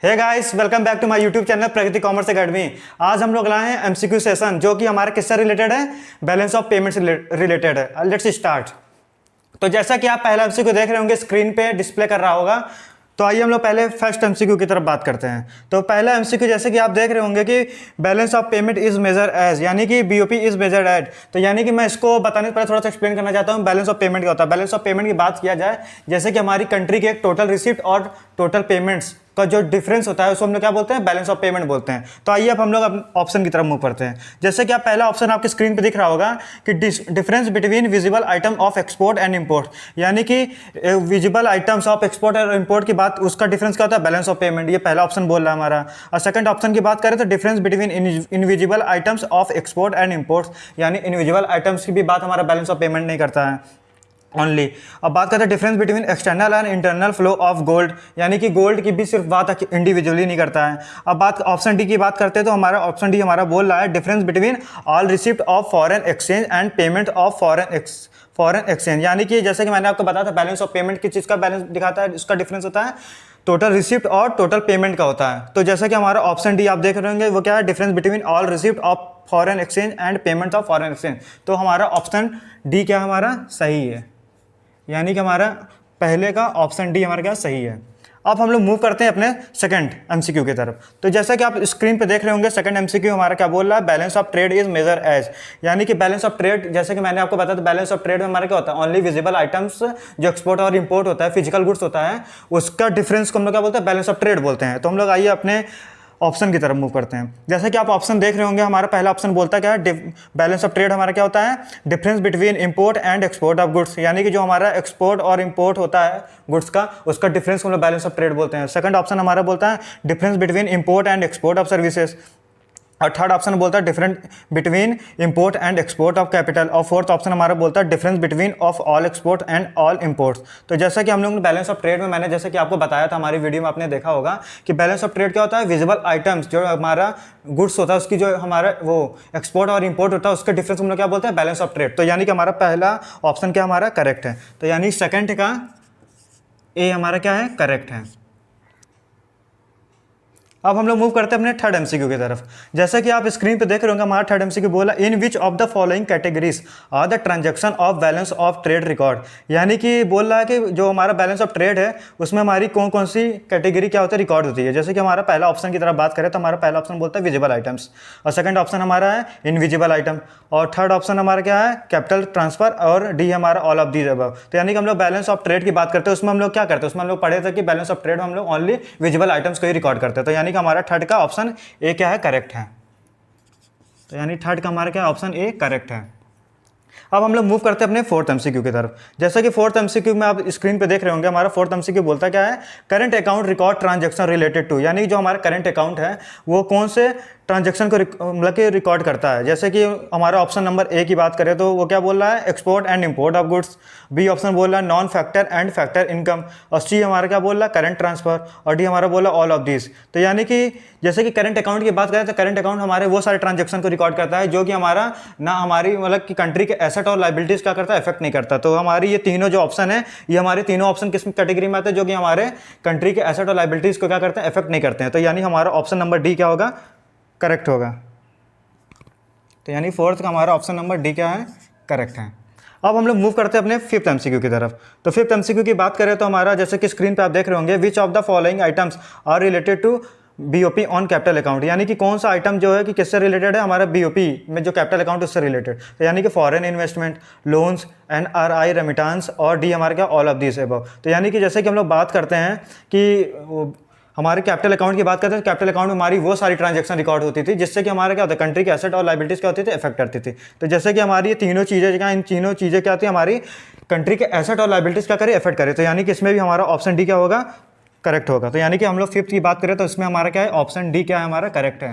Hey guys, welcome back to my YouTube channel Pragati commerce academy. आज हम लोग लाए हैं एमसीक्यू सेशन जो कि हमारा किससे रिलेटेड है, बैलेंस ऑफ पेमेंट से रिलेटेड है। Let's start. तो जैसा कि आप पहला एमसीक्यू देख रहे होंगे, स्क्रीन पे डिस्प्ले कर रहा होगा। तो आइए हम लोग पहले फर्स्ट एमसीक्यू की तरफ बात करते हैं। तो पहला एमसीक्यू जैसे कि आप देख रहे होंगे कि balance of payment is measure as, यानी कि बीओपी इज मेजर एट। तो यानी कि मैं इसको बताने से पहले थोड़ा सा एक्सप्लेन करना चाहता हूँ बैलेंस ऑफ पेमेंट क्या होता है। बैलेंस ऑफ पेमेंट की बात किया जाए, जैसे कि हमारी कंट्री के एक टोटल रिसिप्ट और टोटल पेमेंट्स का जो डिफरेंस होता है उसको हम लोग क्या बोलते हैं, बैलेंस ऑफ पेमेंट बोलते हैं। तो आइए अब हम लोग ऑप्शन की तरफ मूव करते हैं। जैसे कि आप पहला ऑप्शन आपके स्क्रीन पे दिख रहा होगा कि difference between visible item of export and import, यानी कि विजिबल आइटम्स ऑफ एक्सपोर्ट और इंपोर्ट की बात, उसका डिफरेंस क्या होता है, बैलेंस ऑफ पेमेंट। ये पहला ऑप्शन बोल रहा है हमारा। और सेकंड ऑप्शन की बात करें तो difference between invisible items of export and import, यानी इनविजिबल आइटम्स की भी बात हमारा बैलेंस ऑफ पेमेंट नहीं करता है ओनली। अब बात करते हैं difference between external and internal flow of gold, यानी कि गोल्ड की भी सिर्फ बात इंडिविजुअली नहीं करता है। अब बात ऑप्शन डी की बात करते हैं तो हमारा ऑप्शन डी हमारा बोल रहा है difference between all receipt of foreign exchange and payment of foreign exchange, यानी कि जैसे कि मैंने आपको बताया था बैलेंस ऑफ पेमेंट किस चीज़ का बैलेंस दिखाता है, उसका डिफरेंस होता है टोटल रिसिप्ट और टोटल पेमेंट का होता है। तो जैसा कि हमारा ऑप्शन डी आप देख रहे होंगे वो क्या है, difference between all receipt of foreign exchange and payment of foreign exchange. तो हमारा ऑप्शन डी क्या हमारा सही है, यानी कि हमारा पहले का ऑप्शन डी हमारा क्या सही है। अब हम लोग मूव करते हैं अपने सेकंड एमसीक्यू की तरफ। तो जैसा कि आप स्क्रीन पे देख रहे होंगे, सेकंड एमसीक्यू हमारा क्या बोल रहा है, balance of trade is measure as, यानी कि बैलेंस ऑफ ट्रेड जैसे कि मैंने आपको बताया था बैलेंस ऑफ ट्रेड में हमारा क्या होता है, ओनली विजिबल आइटम्स जो एक्सपोर्ट और इंपोर्ट होता है, फिजिकल गुड्स होता है, उसका डिफरेंस को हम लोग क्या बोलते हैं, बैलेंस ऑफ ट्रेड बोलते हैं। तो हम लोग आइए अपने ऑप्शन की तरफ मूव करते हैं। जैसे कि आप ऑप्शन देख रहे होंगे, हमारा पहला ऑप्शन बोलता है क्या है, बैलेंस ऑफ ट्रेड हमारा क्या होता है, difference between import and export of goods, यानी कि जो हमारा एक्सपोर्ट और इंपोर्ट होता है गुड्स का, उसका डिफरेंस हम लोग बैलेंस ऑफ ट्रेड बोलते हैं। सेकंड ऑप्शन हमारा बोलता है difference between import and export of services, और थर्ड ऑप्शन बोलता है different between import and export of capital, और फोर्थ ऑप्शन हमारा बोलता है difference between of all export and all imports. तो जैसा कि हम लोग ने बैलेंस ऑफ ट्रेड में मैंने जैसे कि आपको बताया था, हमारी वीडियो में आपने देखा होगा कि बैलेंस ऑफ ट्रेड क्या होता है, विजिबल आइटम्स जो हमारा गुड्स होता है उसकी जो हमारा वो एक्सपोर्ट और इंपोर्ट होता है उसका डिफरेंस हम लोग क्या बोलते हैं, बैलेंस ऑफ ट्रेड। तो यानी कि हमारा पहला ऑप्शन क्या हमारा करेक्ट है। तो यानी सेकेंड का ए हमारा क्या है, करेक्ट है। अब हम लोग मूव करते हैं अपने थर्ड एमसीक्यू की तरफ। जैसा कि आप स्क्रीन पे देख रहे होंगे, हमारा थर्ड एमसीक्यू बोला in which of the following categories are the transaction of balance of trade record, यानी कि बोल रहा है कि जो हमारा बैलेंस ऑफ ट्रेड है उसमें हमारी कौन कौन सी कैटेगरी क्या होती है, रिकॉर्ड होती है। जैसे कि हमारा पहला ऑप्शन की तरफ बात करें तो हमारा पहला ऑप्शन बोलता है विजिबल आइटम्स, और सेकंड ऑप्शन हमारा है इनविजिबल आइटम, और थर्ड ऑप्शन हमारा क्या है, कैपिटल ट्रांसफर, और डी हमारा ऑल ऑफ दीज अबव। तो यानी कि हम लोग बैलेंस ऑफ ट्रेड की बात करते हैं, उसमें हम लोग क्या करते हैं, उसमें हम लोग पढ़े थे कि बैलेंस ऑफ ट्रेड हम लोग ओनली विजिबल आइटम्स को ही रिकॉर्ड करते हैं। तो यानी कि हमारा थर्ड का ऑप्शन ए क्या है, करेक्ट है। तो यानी थर्ड का हमारा क्या ऑप्शन ए करेक्ट है। अब हम लोग मूव करते हैं अपने फोर्थ एमसीक्यू की तरफ। जैसा कि फोर्थ एमसीक्यू में आप स्क्रीन पे देख रहे होंगे, हमारा फोर्थ एमसीक्यू बोलता क्या है, current account record transaction related to, यानी जो हमारा करंट अकाउंट है वो कौन से ट्रांजैक्शन को मतलब कि रिकॉर्ड करता है। जैसे कि हमारा ऑप्शन नंबर ए की बात करें तो वो क्या बोल रहा है, export and import of goods, B option बोल रहा है non factor and factor income, और सी हमारा क्या बोल रहा है, करंट ट्रांसफर, और डी हमारा बोला ऑल ऑफ दिस। तो यानी कि जैसे कि करंट अकाउंट की बात करें तो करंट अकाउंट हमारे वो सारे ट्रांजैक्शन को रिकॉर्ड करता है जो कि हमारा ना हमारी मतलब कि कंट्री के एसेट और लाइबिलिटीज क्या करता है, इफेक्ट नहीं करता। तो हमारी ये तीनों जो ऑप्शन है, ये हमारे तीनों ऑप्शन किस कैटेगरी में आते हैं, जो कि हमारे कंट्री के एसेट और लाइबिलिटीज को क्या करते हैं, इफेक्ट नहीं करते हैं। तो यानी हमारा ऑप्शन नंबर डी क्या होगा, करेक्ट होगा। तो यानी फोर्थ का हमारा ऑप्शन नंबर डी क्या है, करेक्ट है। अब हम लोग मूव करते हैं अपने फिफ्थ एमसीक्यू की तरफ। तो फिफ्थ एमसीक्यू की बात करें तो हमारा जैसे कि स्क्रीन पे आप देख रहे होंगे, which of the following items are related to BOP on capital account, यानी कि कौन सा आइटम जो है कि किससे रिलेटेड है, हमारा बीओपी में जो कैपिटल अकाउंट उससे रिलेटेड। तो यानी कि foreign investment, loans, NRI remittance, और डी हमारे क्या ऑल ऑफ दिस अबव। तो यानी कि जैसे कि हम लोग बात करते हैं कि हमारे कैपिटल अकाउंट की बात करते हैं, कैपिटल अकाउंट में हमारी वो सारी ट्रांजैक्शन रिकॉर्ड होती थी जिससे कि हमारा क्या होता है, कंट्री के एसेट और लाइबिलिटीज क्या होती थी, इफेक्ट करती थी। तो जैसे कि हमारी ये तीनों चीज़ें क्या, इन तीनों चीज़ें क्या होती है, हमारी कंट्री के एसेट और लाइबिलिटीज क्या करे, इफेक्ट करे। तो यानी कि इसमें भी हमारा ऑप्शन डी क्या होगा, करेक्ट होगा। तो यानी कि हम लोग फिफ्थ की बात करें तो इसमें हमारा क्या है, ऑप्शन डी क्या है हमारा, करेक्ट है।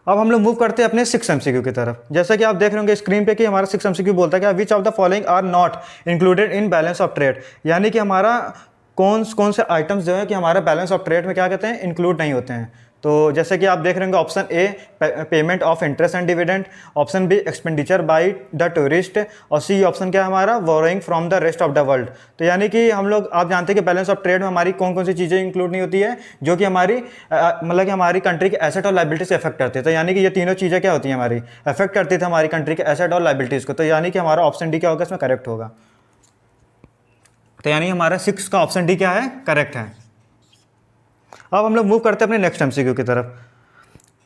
अब हम लोग मूव करते हैं अपने सिक्स एमसीक्यू की तरफ। जैसे कि आप देख रहे होंगे स्क्रीन पे कि हमारा सिक्स एमसीक्यू बोलता है कि which of the following are not included in balance of trade, यानी कि हमारा कौन से आइटम्स जो है कि हमारे बैलेंस ऑफ ट्रेड में क्या कहते हैं, इंक्लूड नहीं होते हैं। तो जैसे कि आप देख रहे होंगे option A payment of interest and dividend, option B expenditure by the tourist, और सी ऑप्शन क्या है हमारा borrowing from the rest of the world. तो यानी कि हम लोग आप जानते हैं कि बैलेंस ऑफ ट्रेड में हमारी कौन कौन सी चीज़ें इंक्लूड नहीं होती है जो कि हमारी मतलब कि हमारी कंट्री के एसेट और लाइबिलिटी से इफेक्ट करती है। तो यानी कि ये तीनों चीज़ें क्या होती हैं हमारी इफेक्ट करती थी हमारी कंट्री के एसेट और लाइबिलिटीज़ को। तो यानी कि हमारा ऑप्शन डी क्या होगा इसमें करेक्ट होगा। तो यानी हमारा 6 का ऑप्शन डी क्या है करेक्ट है। अब हम लोग मूव करते हैं अपने नेक्स्ट एमसीक्यू की तरफ।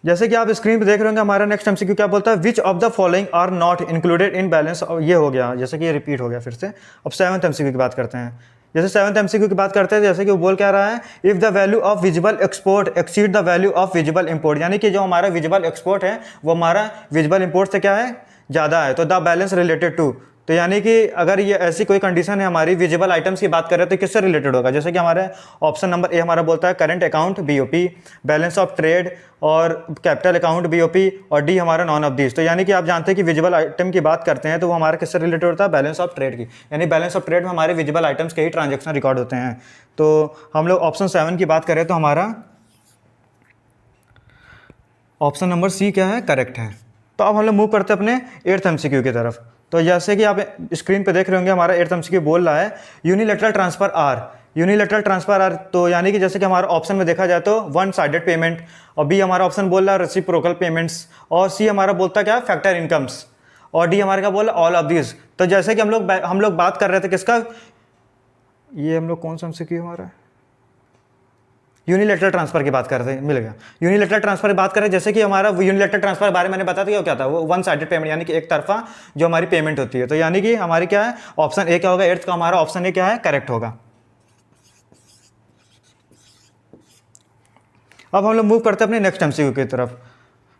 जैसे कि आप स्क्रीन पे देख रहे होंगे हमारा नेक्स्ट एमसीक्यू क्या बोलता है, which of the following are not included in balance. ये हो गया, जैसे कि ये रिपीट हो गया फिर से। अब 7th एमसीक्यू की बात करते हैं। जैसे 7th एमसीक्यू की बात करते हैं, जैसे कि वो बोल क्या रहा है, if the value of visible export exceed the value of visible import, यानी कि जो हमारा विजिबल एक्सपोर्ट है वो हमारा विजिबल इंपोर्ट से क्या है ज़्यादा है, तो द बैलेंस रिलेटेड टू। तो यानी कि अगर ये ऐसी कोई कंडीशन है हमारी विजिबल आइटम्स की बात करें तो किससे रिलेटेड होगा, जैसे कि हमारे ऑप्शन नंबर ए हमारा बोलता है current account BOP, balance of trade और कैपिटल अकाउंट बीओपी, और डी हमारा नॉन ऑफ दिस। तो यानी कि आप जानते हैं कि विजिबल आइटम की बात करते हैं तो वो हमारा किससे रिलेटेड होता है, बैलेंस ऑफ ट्रेड की। यानी बैलेंस ऑफ ट्रेड में हमारे विजिबल आइटम्स के ही ट्रांजेक्शन रिकॉर्ड होते हैं। तो हम लोग ऑप्शन 7 की बात करें तो हमारा ऑप्शन नंबर सी क्या है करेक्ट है। तो अब हम लोग मूव करते हैं अपने 8th एमसीक्यू की तरफ। तो जैसे कि आप स्क्रीन पे देख रहे होंगे हमारा 8th एमसीक्यू बोल रहा है unilateral transfer R, unilateral transfer R. तो यानी कि जैसे कि हमारा ऑप्शन में देखा जाए तो वन साइडेड पेमेंट, और बी हमारा ऑप्शन बोल रहा है रेसिप्रोकल पेमेंट्स, और सी हमारा बोलता क्या है फैक्टर इनकम्स, और डी हमारा क्या बोल रहा है ऑल ऑफ दिस। तो जैसे कि हम लोग बात कर रहे थे किसका, ये हम लोग कौन सा एमसीक्यू हमारा यूनिलैटरल ट्रांसफर की बात कर रहे थे, मिल गया। यूनिलैटरल ट्रांसफर की बात करें, जैसे कि हमारा यूनिलैटरल ट्रांसफर के बारे में मैंने बताया था क्या था, वो वन साइडेड पेमेंट, यानी कि एक तरफा जो हमारी पेमेंट होती है। तो यानी कि हमारी क्या है ऑप्शन ए क्या होगा, 8th का हमारा ऑप्शन ए क्या है करेक्ट होगा। अब हम लोग मूव करते हैं अपने नेक्स्ट एमसीक्यू की तरफ,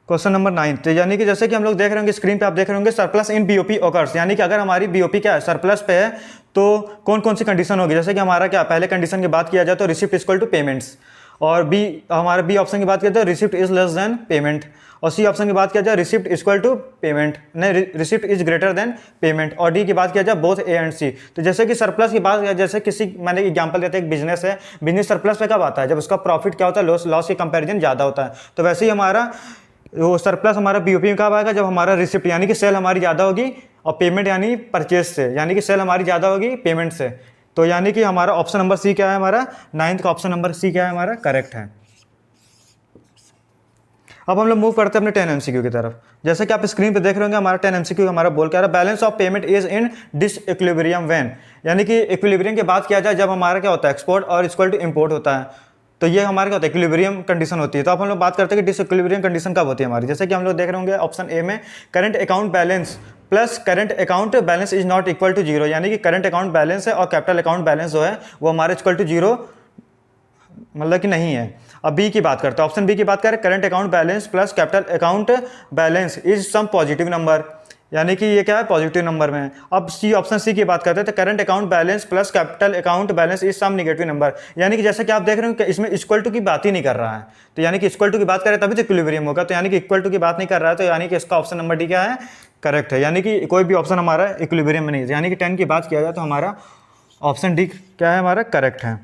क्वेश्चन नंबर 9। तो यानी कि जैसे कि हम लोग देख रहे होंगे स्क्रीन पे आप देख रहे होंगे सरप्लस इन बीओपी ओकर्स, यानी कि अगर हमारी बीओपी क्या है सरप्लस पे है तो कौन कौन सी कंडीशन होगी। जैसे कि हमारा क्या पहले कंडीशन की बात किया जाए तो रिसिप्ट इक्वल टू पेमेंट्स, और बी हमारा बी ऑप्शन की बात किया जाए receipt is less than payment, और सी ऑप्शन की बात किया जाए रिसिप्ट इक्वल टू पेमेंट, नहीं receipt is greater than payment, और डी की बात किया जाए बोथ ए एंड सी। तो जैसे कि सरप्लस की बात, जैसे किसी मैंने एग्जांपल देते हैं एक बिजनेस है, बिजनेस सरप्लस पे कब आता है जब उसका प्रॉफिट क्या होता है लॉस के कंपेरिजन ज़्यादा होता है। तो वैसे ही हमारा वो सरप्लस हमारा बीओपी में कब आएगा, जब हमारा रिसिप्ट यानी कि सेल हमारी ज़्यादा होगी और पेमेंट यानी परचेज से, यानी कि सेल हमारी ज़्यादा होगी पेमेंट से। तो यानी कि हमारा ऑप्शन नंबर सी क्या है, हमारा 9th का ऑप्शन नंबर सी क्या है हमारा करेक्ट है। अब हम लोग मूव करते हैं अपने 10 एमसीक्यू की तरफ। जैसे कि आप स्क्रीन पे देख रहे होंगे हमारा 10 एमसीक्यू हमारा बोल क्या रहा है, balance of payment is in disequilibrium when, यानी कि इक्विलिब्रियम की बात किया जाए जब हमारा क्या होता है एक्सपोर्ट और इक्वल टू इंपोर्ट होता है। तो ये हमारे क्या होता है इक्विलिब्रियम कंडीशन होती है। तो अब हम लोग बात करते हैं कि डिसइक्विलिब्रियम कंडीशन कब होती है हमारी। जैसे कि हम लोग देख रहे होंगे ऑप्शन ए में current account balance plus current account balance is not equal to zero, यानी कि करंट अकाउंट बैलेंस है और कैपिटल अकाउंट बैलेंस जो है वो हमारे इक्वल टू जीरो मतलब कि नहीं है। अब बी की बात करते हैं, ऑप्शन बी की बात करें current account balance plus capital account balance is some positive number, यानी कि ये क्या है पॉजिटिव नंबर में। अब सी ऑप्शन सी की बात करते हैं तो current account balance plus capital account balance is some negative number, यानी कि जैसे कि आप देख रहे हो कि इसमें इक्वल टू की बात ही नहीं कर रहा है। तो यानी कि इक्वल टू की बात करें तभी तो इक्विलिब्रियम होगा, तो यानी कि इक्वल टू की बात नहीं कर रहा है, तो यानी कि इसका ऑप्शन नंबर डी क्या है करेक्ट है। यानी कि कोई भी ऑप्शन हमारा इक्विलिब्रियम में नहीं है, यानी कि 10 की बात किया जाए तो हमारा ऑप्शन डी क्या है हमारा करेक्ट है।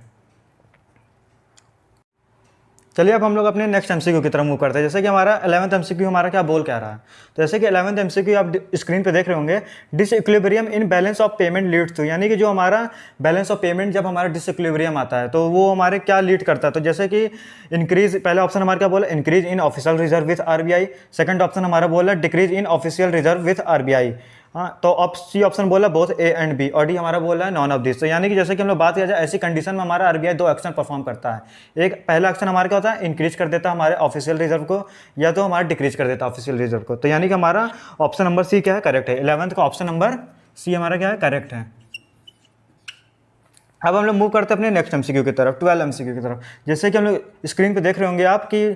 चलिए अब हम लोग अपने नेक्स्ट एमसीक्यू की तरफ मूव करते हैं। जैसे कि हमारा 11th एमसीक्यू हमारा क्या बोल क्या रहा है, तो जैसे कि 11th एमसीक्यू आप स्क्रीन पे देख रहे होंगे disequilibrium in balance of payment leads to, यानी कि जो हमारा बैलेंस ऑफ पेमेंट जब हमारा डिसइक्विलिब्रियम आता है तो वो हमारे क्या लीड करता है। तो जैसे कि इंक्रीज, पहला ऑप्शन हमारा क्या बोला increase in official reserve with RBI, second option हमारा बोला decrease in official reserve with RBI, हाँ। तो अब सी ऑप्शन बोला बोथ ए एंड बी, और डी हमारा बोला है नॉन ऑफ दिस। तो यानी कि जैसे कि हम लोग बात किया जाए ऐसी कंडीशन में हमारा आरबीआई 2 एक्शन परफॉर्म करता है। एक पहला एक्शन हमारा क्या होता है इंक्रीज कर देता है हमारे ऑफिशियल रिजर्व को, या तो हमारा डिक्रीज कर देता है ऑफिशियल रिजर्व को। तो यानी कि हमारा ऑप्शन नंबर सी क्या है करेक्ट है। 11th का ऑप्शन नंबर सी हमारा क्या है करेक्ट है। अब हम लोग मूव करते हैं अपने नेक्स्ट एमसीक्यू की तरफ, 12 एमसीक्यू की तरफ। जैसे कि हम लोग स्क्रीन पे देख रहे होंगे आप कि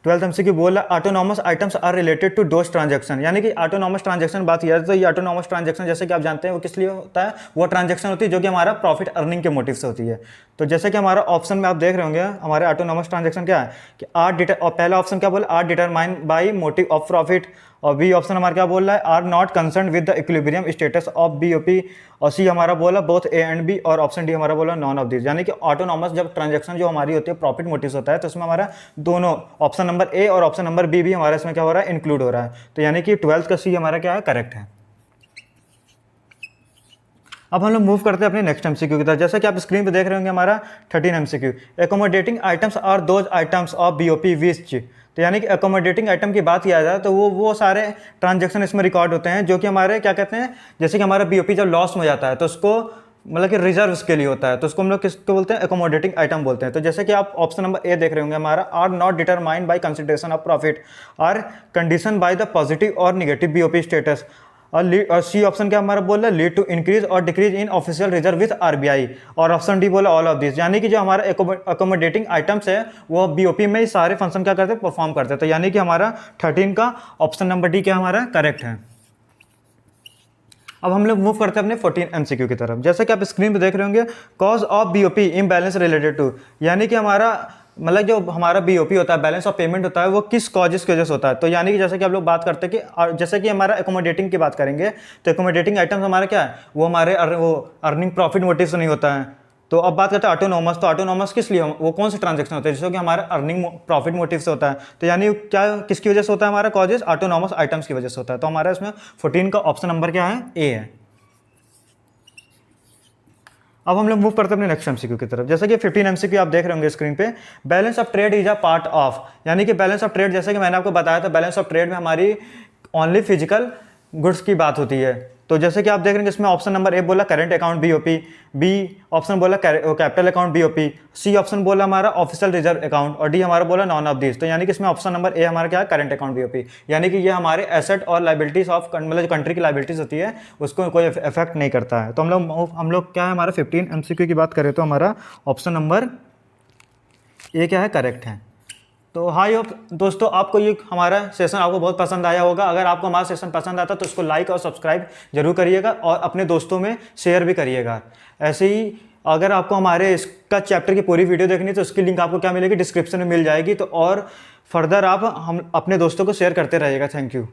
12th एमसीक्यू बोला autonomous items are related to those transaction, यानी कि ऑटोनॉमस ट्रांजैक्शन बात किया जाए तो ये ऑटोनॉमस ट्रांजैक्शन जैसे कि आप जानते हैं वो किस लिए होता है, वो ट्रांजैक्शन होती है जो कि हमारा प्रॉफिट अर्निंग के मोटिव से होती है। तो जैसे कि हमारा ऑप्शन में आप देख रहे होंगे हमारे ऑटोनॉमस ट्रांजैक्शन क्या है कि आर डिटर, और पहला ऑप्शन क्या बोला are determined by motive of profit, और बी ऑप्शन हमारा क्या बोल रहा है, are not concern with the equilibrium status of BOP, और सी हमारा बोला बोथ ए एंड बी, और ऑप्शन डी हमारा बोला नॉन ऑफ दिस। यानी कि ऑटोनॉमस जब ट्रांजैक्शन जो हमारी होती है प्रॉफिट मोटिव्स होता है तो उसमें हमारा दोनों ऑप्शन नंबर ए और ऑप्शन नंबर बी भी हमारा इसमें क्या हो रहा है, इंक्लूड हो रहा है। तो यानी कि 12th का सी हमारा क्या है, करेक्ट है। अब हम लोग मूव करते हैं अपने नेक्स्ट एमसीक्यू की तरफ। जैसा कि आप स्क्रीन पे देख रहे होंगे हमारा 13 MCQ, accommodating items are those items of BOP which. तो यानी कि एकोमोडेटिंग आइटम की बात किया जाए तो वो सारे ट्रांजैक्शन इसमें रिकॉर्ड होते हैं जो कि हमारे क्या कहते हैं, जैसे कि हमारा बीओपी जब लॉस हो जाता है तो उसको मतलब कि रिजर्व के लिए होता है, तो उसको हम लोग किसको बोलते हैं, एकोमोडेटिंग आइटम बोलते हैं। तो जैसे कि आप ऑप्शन नंबर ए देख रहे होंगे हमारा, are not determined by consideration of profit, are condition by the positive और निगेटिव बीओपी स्टेटस, और सी ऑप्शन क्या हमारा बोल रहा है, लीड टू इंक्रीज और decrease in official reserve with RBI, और ऑप्शन डी बोला ऑल ऑफ दिस। यानी कि जो हमारा एकोमोडेटिंग आइटम्स है वो बीओपी में ही सारे फंक्शन क्या करते हैं, परफॉर्म करते हैं। तो यानी कि हमारा 13 का ऑप्शन नंबर डी क्या हमारा करेक्ट है। अब हम लोग मूव करते हैं अपने 14 एमसीक्यू की तरफ। जैसे कि आप स्क्रीन पे देख रहे होंगे, cause of BOP imbalance related to, यानी कि हमारा मतलब जो हमारा बीओपी होता है, बैलेंस ऑफ पेमेंट होता है, वो किस कॉजेस की वजह से होता है। तो यानी कि जैसे कि आप लोग बात करते हैं कि जैसे कि हमारा एकोमोडेटिंग की बात करेंगे तो एकोमोडेटिंग आइटम्स हमारा क्या है, वो हमारे वो अर्निंग प्रॉफिट मोटिव से नहीं होता है। तो अब बात करते हैं ऑटोनॉमस, तो ऑटोनॉमस किस लिए, वो कौन से ट्रांजेक्शन होते हैं जिससे कि हमारा अर्निंग प्रॉफिट मोटिव से होता है। तो यानी क्या किसकी वजह से होता है, हमारा कॉजेस ऑटोनॉमस आइटम्स की वजह से होता है। तो हमारा इसमें 14 का ऑप्शन नंबर क्या है, ए है। अब हम लोग मूव करते हैं अपने नेक्स्ट एमसीक्यू की तरफ। जैसे कि 15 एमसीक्यू आप देख रहे होंगे स्क्रीन पे, balance of trade is a part of, यानी कि बैलेंस ऑफ ट्रेड, जैसे कि मैंने आपको बताया था, बैलेंस ऑफ ट्रेड में हमारी ओनली फिजिकल गुड्स की बात होती है। तो जैसे कि आप देख रहे हैं इसमें ऑप्शन नंबर ए बोला current account BOP, B option बोला capital account BOP, C option बोला हमारा ऑफिशियल रिजर्व अकाउंट, और डी हमारा बोला नॉन ऑफ दिस। तो यानी कि इसमें ऑप्शन नंबर ए हमारा क्या है, करेंट अकाउंट बीओपी। यानी कि ये हमारे एसेट और लाइबिलिटीज ऑफ मतलब जो कंट्री की लाइबिलिटीज होती है उसको कोई इफेक्ट नहीं करता है। तो हम लोग क्या है, हमारा 15 एमसीक्यू की बात करें तो हमारा ऑप्शन नंबर ए क्या है, करेक्ट है। तो हाई होप दोस्तों आपको ये हमारा सेशन आपको बहुत पसंद आया होगा। अगर आपको हमारा सेशन पसंद आता तो उसको लाइक और सब्सक्राइब जरूर करिएगा और अपने दोस्तों में शेयर भी करिएगा। ऐसे ही अगर आपको हमारे इसका चैप्टर की पूरी वीडियो देखनी है तो उसकी लिंक आपको क्या मिलेगी, डिस्क्रिप्शन में मिल जाएगी। तो और फर्दर आप हम अपने दोस्तों को शेयर करते रहिएगा। Thank you.